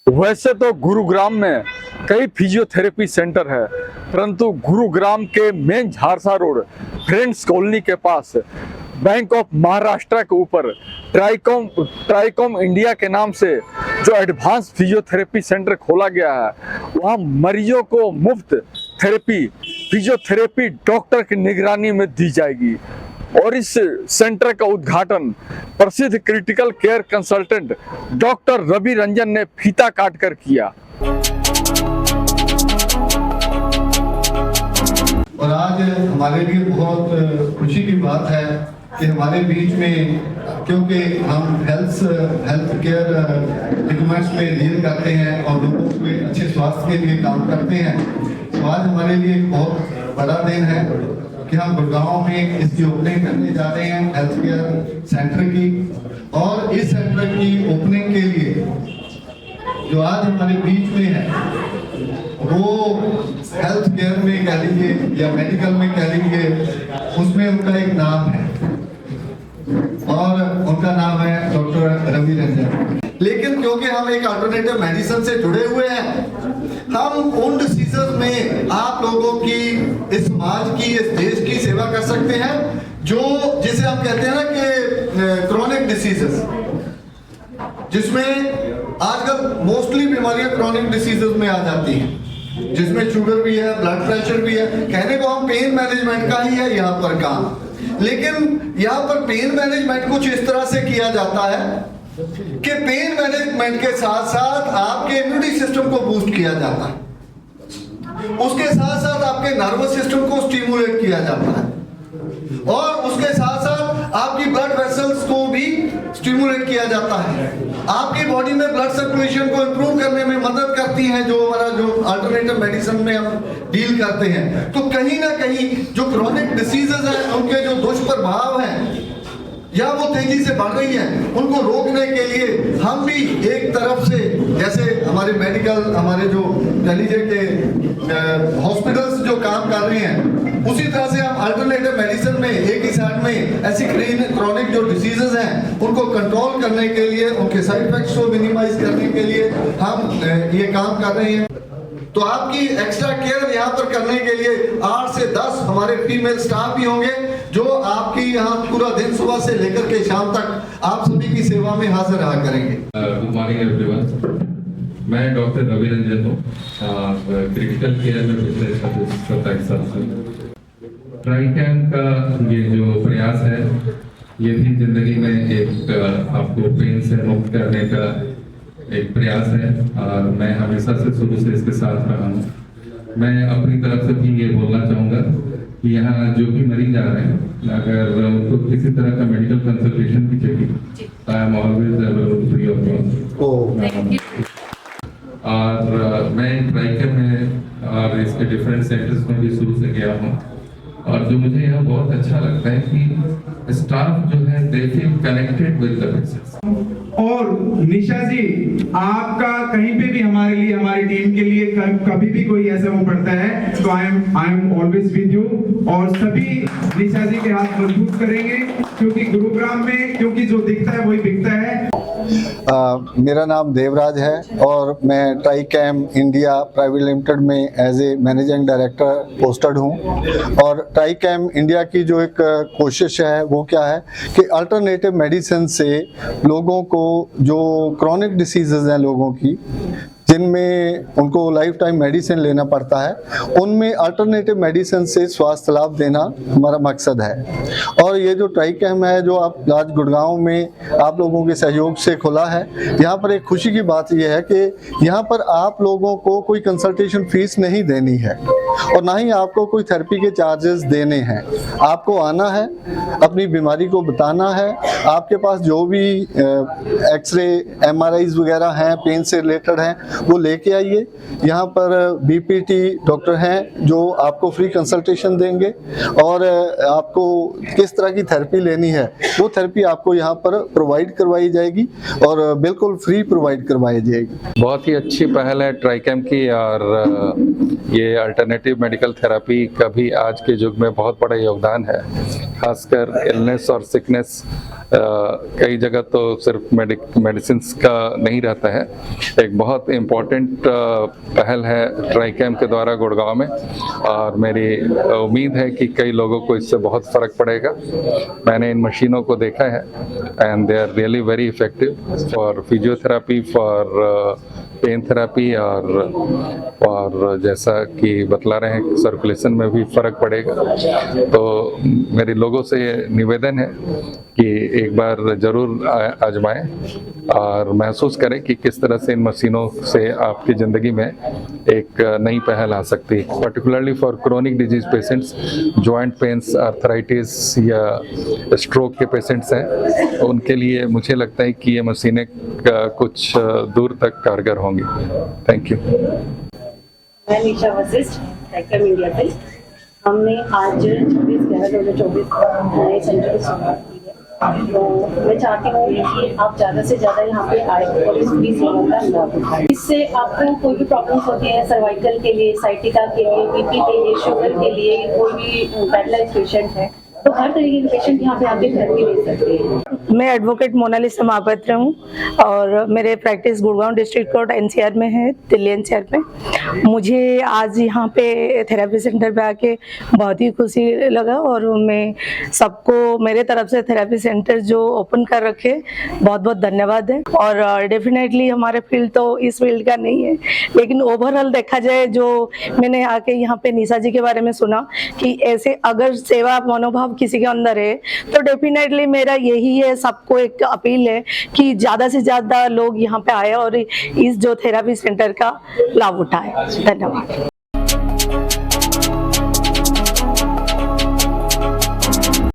वैसे तो गुरुग्राम में कई फिजियोथेरेपी सेंटर है, परंतु गुरुग्राम के मेन झारसा रोड फ्रेंड्स कॉलोनी के पास बैंक ऑफ महाराष्ट्र के ऊपर ट्राइकॉम इंडिया के नाम से जो एडवांस फिजियोथेरेपी सेंटर खोला गया है, वहाँ मरीजों को मुफ्त फिजियोथेरेपी डॉक्टर की निगरानी में दी जाएगी। और इस सेंटर का उद्घाटन प्रसिद्ध critical care consultant doctor Ravi Ranjan ने फीता काटकर किया। और आज हमारे लिए बहुत खुशी की बात है कि हमारे बीच में, क्योंकि हम हेल्थ केयर डिपार्टमेंट्स में डील करते हैं और लोगों के अच्छे स्वास्थ्य के लिए काम करते हैं, तो आज हमारे लिए एक बहुत बड़ा दिन है कि हम गुड़गांव में इसकी ओपनिंग करने जा रहे हैं हेल्थ केयर सेंटर की। और इस सेंटर की ओपनिंग के लिए जो आज हमारे बीच में है, वो हेल्थ केयर में कह लीजिए या मेडिकल में कह लीजिए, उसमें उनका एक नाम है और उनका नाम है डॉक्टर रवि रंजन। लेकिन क्योंकि हम एक अल्टरनेटिव मेडिसिन से जुड़े हुए हैं, हम उन डिसीजेस में आप लोगों की, इस समाज की, इस देश की सेवा कर सकते हैं जो, जिसे हम कहते हैं ना कि क्रोनिक डिसीजेस, जिसमें आजकल मोस्टली बीमारियां क्रोनिक डिसीजेस में आ जाती हैं, जिसमें शुगर भी है, ब्लड प्रेशर भी है। कहने को हम पेन मैनेजमेंट का ही है यहाँ पर काम, लेकिन यहाँ पर पेन मैनेजमेंट कुछ इस तरह से किया जाता है कि पेन मैनेजमेंट के साथ साथ आपके इम्यूनिटी सिस्टम को बूस्ट किया जाता है, उसके साथ साथ आपके नर्वस सिस्टम को स्टिमुलेट किया जाता है, और उसके साथ साथ आपकी ब्लड वेसल्स को भी स्टिमुलेट किया जाता है। आपकी बॉडी में ब्लड सर्कुलेशन को इंप्रूव करने में मदद करती है जो हमारा जो अल्टरनेटिव मेडिसिन में हम डील करते हैं। तो कहीं ना कहीं जो क्रोनिक डिसीजेस हैं, उनके जो दुष्प्रभाव हैं या वो तेजी से बढ़ रही हैं, उनको रोकने के लिए हम भी एक तरफ से, जैसे हमारे मेडिकल, हमारे जो कह लीजिए कि हॉस्पिटल्स जो काम कर रहे हैं, उसी तरह से हम अल्टरनेटिव मेडिसिन में एक ही साइड में ऐसी क्रोनिक जो डिसीजेस हैं उनको कंट्रोल करने के लिए, उनके साइड इफेक्ट्स को मिनिमाइज करने के लिए हम ये काम कर रहे हैं। तो आपकी एक्स्ट्रा केयर यहाँ पर करने के लिए 8 से 10 हमारे फीमेल स्टाफ भी होंगे जो आपकी यहाँ पूरा दिन सुबह से लेकर के शाम तक आप सभी की सेवा में हाजिर रहा करेंगे। गुड मॉर्निंग एवरीवन, मैं डॉक्टर रवि रंजन हूँ, क्रिटिकल केयर में पिछले 27 साल से। ट्राइकैम का ये जो प्रयास है, ये भी जिंदगी में एक आपको पेन से मुक्त करने का एक प्रयास है, और मैं हमेशा से शुरू से इसके साथ रहा हूँ। मैं अपनी तरफ से भी ये बोलना चाहूँगा कि यहाँ जो भी मरीज आ रहे हैं, अगर उनको किसी तरह का मेडिकल कंसल्टेशन भी चाहिए, I am always available free of cost. और मैं ट्राइकैम में और इसके डिफरेंट सेंटर्स में भी शुरू से गया हूँ, और जो मुझे यहाँ बहुत अच्छा लगता है कि स्टाफ जो है they feel connected with the patients. और निशा जी, आपका कहीं पे भी हमारे लिए, हमारी टीम के लिए कभी भी कोई ऐसा वो पड़ता है तो I am always with you, और सभी निशा जी के हाथ मजबूत करेंगे, क्योंकि गुरुग्राम में क्योंकि जो दिखता है वही बिकता है। मेरा नाम देवराज है और मैं ट्राइकैम इंडिया प्राइवेट लिमिटेड में as a managing director posted हूँ। और ट्राइकैम इंडिया की जो एक कोशिश है वो क्या है कि अल्टरनेटिव मेडिसिन से लोगों को, जो क्रोनिक डिसीजेज हैं लोगों की, जिनमें उनको लाइफ टाइम मेडिसिन लेना पड़ता है, उनमें अल्टरनेटिव मेडिसिन से स्वास्थ्य लाभ देना हमारा मकसद है। और ये जो ट्राइकैम है जो आप आज गुड़गांव में आप लोगों के सहयोग से खुला है, यहाँ पर एक खुशी की बात यह है कि यहाँ पर आप लोगों को कोई कंसल्टेशन फीस नहीं देनी है और ना ही आपको कोई थेरेपी के चार्जेस देने हैं। आपको आना है, अपनी बीमारी को बताना है, आपके पास जो भी एक्सरे, MRIs वगैरह हैं, पेन से रिलेटेड हैं, वो लेके आइए। यहाँ पर BPT डॉक्टर हैं जो आपको फ्री कंसल्टेशन देंगे, और आपको किस तरह की थेरेपी लेनी है वो थेरेपी आपको यहाँ पर प्रोवाइड करवाई जाएगी, और बिल्कुल फ्री प्रोवाइड करवाई जाएगी। बहुत ही अच्छी पहल है ट्राइकैम की, और ये अल्टरनेटिव मेडिकल थेरेपी का भी आज के युग में बहुत बड़ा योगदान है। खासकर इलनेस और सिकनेस कई जगह तो सिर्फ मेडिसिन का नहीं रहता है। एक बहुत इम्पोर्टेंट पहल है ट्राइकेम के द्वारा गुड़गांव में, और मेरी उम्मीद है कि कई लोगों को इससे बहुत फ़र्क पड़ेगा। मैंने इन मशीनों को देखा है and they are really very effective for physiotherapy, for pain therapy, और जैसा कि बतला रहे हैं सर्कुलेशन में भी फ़र्क पड़ेगा। तो मेरे लोगों से निवेदन है कि एक बार ज़रूर आजमाएं और महसूस करें कि किस तरह से इन मशीनों से आपकी ज़िंदगी में एक नई पहल आ सकती है। Particularly for chronic disease patients, joint pains, arthritis या स्ट्रोक के पेशेंट्स हैं, उनके लिए मुझे लगता है कि ये मशीनें कुछ दूर तक कारगर होंगी। Thank you. मैं निशा वशिष्ठ, ट्राइकेम इंडिया से। हमने आज 26/11/2024 नए सेंटर की शुरुआत की है। तो मैं चाहती हूँ कि आप ज़्यादा से ज़्यादा यहाँ पे आए और इस फ्री सेवा का लाभ उठाएं। इससे आपको कोई भी प्रॉब्लम्स होती है, सर्वाइकल के लिए, साइटिका के लिए, बीपी के लिए, शुगर के लिए, कोई भी पैरालाइज पेशेंट है, तो हर तरीके के पेशेंट यहाँ पे आके थेरेपी ले सकते हैं। मैं एडवोकेट मोनालिसा महापात्र हूँ और मेरे practice Gurgaon district court NCR में है, दिल्ली एनसीआर में। मुझे आज यहाँ पे थेरेपी सेंटर पे आके बहुत ही खुशी लगा, और मैं सबको मेरे तरफ से थेरेपी सेंटर जो ओपन कर रखे बहुत बहुत धन्यवाद है। और डेफिनेटली हमारे फील्ड तो इस फील्ड का नहीं है, लेकिन ओवरऑल देखा जाए, जो मैंने आके यहाँ पे निशा जी के बारे में सुना कि ऐसे अगर सेवा मनोभाव किसी के अंदर है, तो डेफिनेटली मेरा यही है, सबको एक अपील है कि ज़्यादा से ज़्यादा लोग यहाँ पे आए और इस जो थेरेपी सेंटर का लाभ उठाए। धन्यवाद।